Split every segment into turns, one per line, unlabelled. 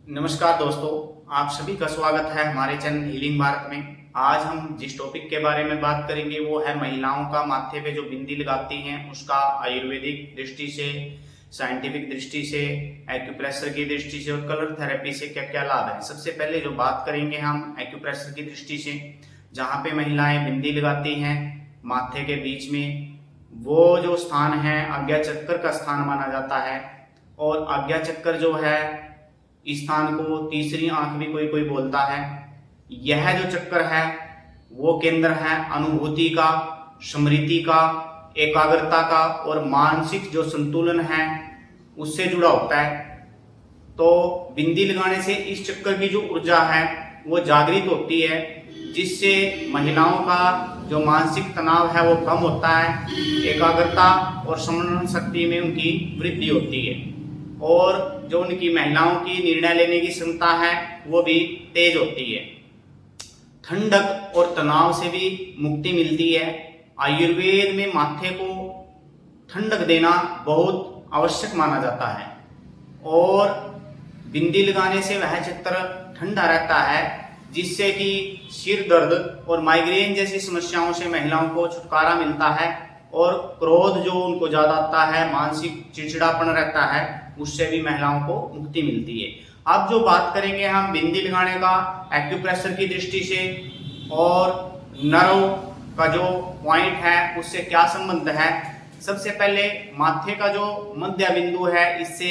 नमस्कार दोस्तों, आप सभी का स्वागत है हमारे चैनल हीलिंग भारत में। आज हम जिस टॉपिक के बारे में बात करेंगे वो है महिलाओं का माथे पे जो बिंदी लगाती हैं उसका आयुर्वेदिक दृष्टि से, साइंटिफिक दृष्टि से, एक्यूप्रेशर की दृष्टि से और कलर थेरेपी से क्या क्या लाभ है। सबसे पहले जो बात करेंगे हम एक्यूप्रेशर की दृष्टि से, जहाँ पे महिलाएं बिंदी लगाती हैं माथे के बीच में, वो जो स्थान है आज्ञा चक्कर का स्थान माना जाता है। और आज्ञा चक्कर जो है इस स्थान को तीसरी आंख भी कोई कोई बोलता है। यह जो चक्कर है वो केंद्र है अनुभूति का, स्मृति का, एकाग्रता का और मानसिक जो संतुलन है उससे जुड़ा होता है। तो बिंदी लगाने से इस चक्कर की जो ऊर्जा है वो जागृत होती है, जिससे महिलाओं का जो मानसिक तनाव है वो कम होता है, एकाग्रता और स्मरण शक्ति में उनकी वृद्धि होती है और जो उनकी महिलाओं की निर्णय लेने की क्षमता है वो भी तेज होती है। ठंडक और तनाव से भी मुक्ति मिलती है। आयुर्वेद में माथे को ठंडक देना बहुत आवश्यक माना जाता है और बिंदी लगाने से वह चित्र ठंडा रहता है, जिससे कि सिर दर्द और माइग्रेन जैसी समस्याओं से महिलाओं को छुटकारा मिलता है और क्रोध जो उनको ज्यादा आता है, मानसिक चिड़चिड़ापन रहता है, उससे भी महिलाओं को मुक्ति मिलती है। अब जो बात करेंगे हम बिंदी लगाने का एक्यूप्रेशर की दृष्टि से और नर्व का जो पॉइंट है उससे क्या संबंध है। सबसे पहले माथे का जो मध्य बिंदु है, इससे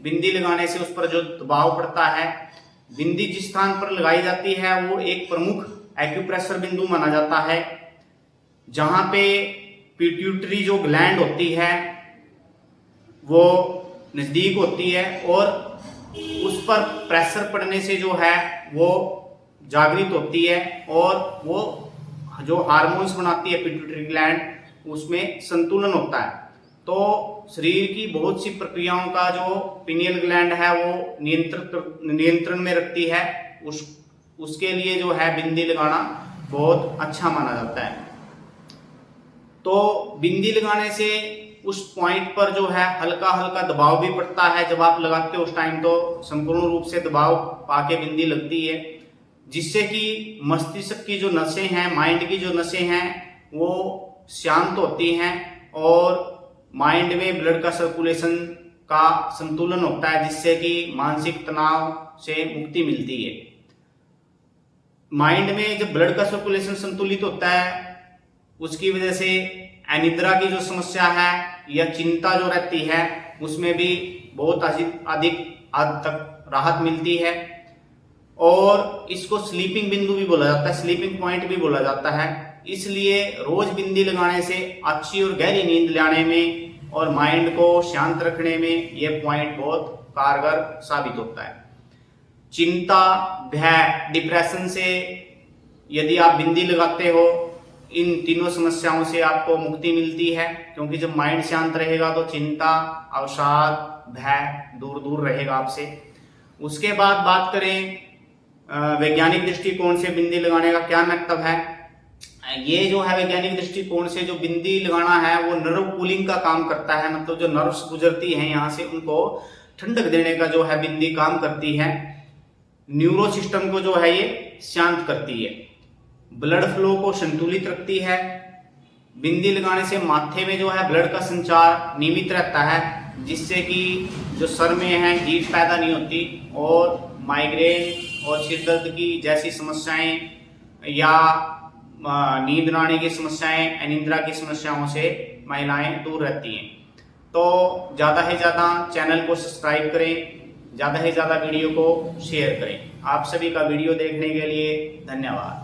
बिंदी लगाने से उस पर जो दबाव पड़ता है, बिंदी जिस स्थान पर लगाई जाती है वो एक प्रमुख एक्यूप्रेशर बिंदु माना जाता है, जहां पे पिट्यूटरी जो ग्लैंड होती है वो नजदीक होती है और उस पर प्रेशर पड़ने से जो है वो जागृत होती है और वो जो हार्मोन्स बनाती है पिट्यूटरी ग्लैंड उसमें संतुलन होता है। तो शरीर की बहुत सी प्रक्रियाओं का जो पिनियल ग्लैंड है वो नियंत्रण में रखती है। उसके लिए जो है बिंदी लगाना बहुत अच्छा माना जाता है। तो बिंदी लगाने से उस पॉइंट पर जो है हल्का हल्का दबाव भी पड़ता है। जब आप लगाते हो उस टाइम तो संपूर्ण रूप से दबाव पाके बिंदी लगती है, जिससे कि मस्तिष्क की जो नसें हैं, माइंड की जो नसें हैं वो शांत होती हैं और माइंड में ब्लड का सर्कुलेशन का संतुलन होता है, जिससे कि मानसिक तनाव से मुक्ति मिलती है। माइंड में जब ब्लड का सर्कुलेशन संतुलित होता है उसकी वजह से अनिद्रा की जो समस्या है या चिंता जो रहती है उसमें भी बहुत अधिक हद तक राहत मिलती है। और इसको स्लीपिंग बिंदु भी बोला जाता है, स्लीपिंग पॉइंट भी बोला जाता है। इसलिए रोज बिंदी लगाने से अच्छी और गहरी नींद लाने में और माइंड को शांत रखने में यह पॉइंट बहुत कारगर साबित होता है। चिंता, भय, डिप्रेशन से यदि आप बिंदी लगाते हो, इन तीनों समस्याओं से आपको मुक्ति मिलती है, क्योंकि जब माइंड शांत रहेगा तो चिंता, अवसाद, भय दूर दूर रहेगा आपसे। उसके बाद बात करें वैज्ञानिक दृष्टिकोण से बिंदी लगाने का क्या महत्व है। ये जो है वैज्ञानिक दृष्टिकोण से जो बिंदी लगाना है वो नर्व कूलिंग का काम करता है, मतलब जो नर्व्स गुजरती हैं यहाँ से उनको ठंडक देने का जो है बिंदी काम करती है। न्यूरो सिस्टम को जो है ये शांत करती है, ब्लड फ्लो को संतुलित रखती है। बिंदी लगाने से माथे में जो है ब्लड का संचार नियमित रहता है, जिससे कि जो सर में है हीट पैदा नहीं होती और माइग्रेन और सिर दर्द की जैसी समस्याएं या नींद न आने की समस्याएं, अनिद्रा की समस्याओं से महिलाएं दूर रहती हैं। तो ज़्यादा से ज़्यादा चैनल को सब्सक्राइब करें, ज़्यादा से ज़्यादा वीडियो को शेयर करें। आप सभी का वीडियो देखने के लिए धन्यवाद।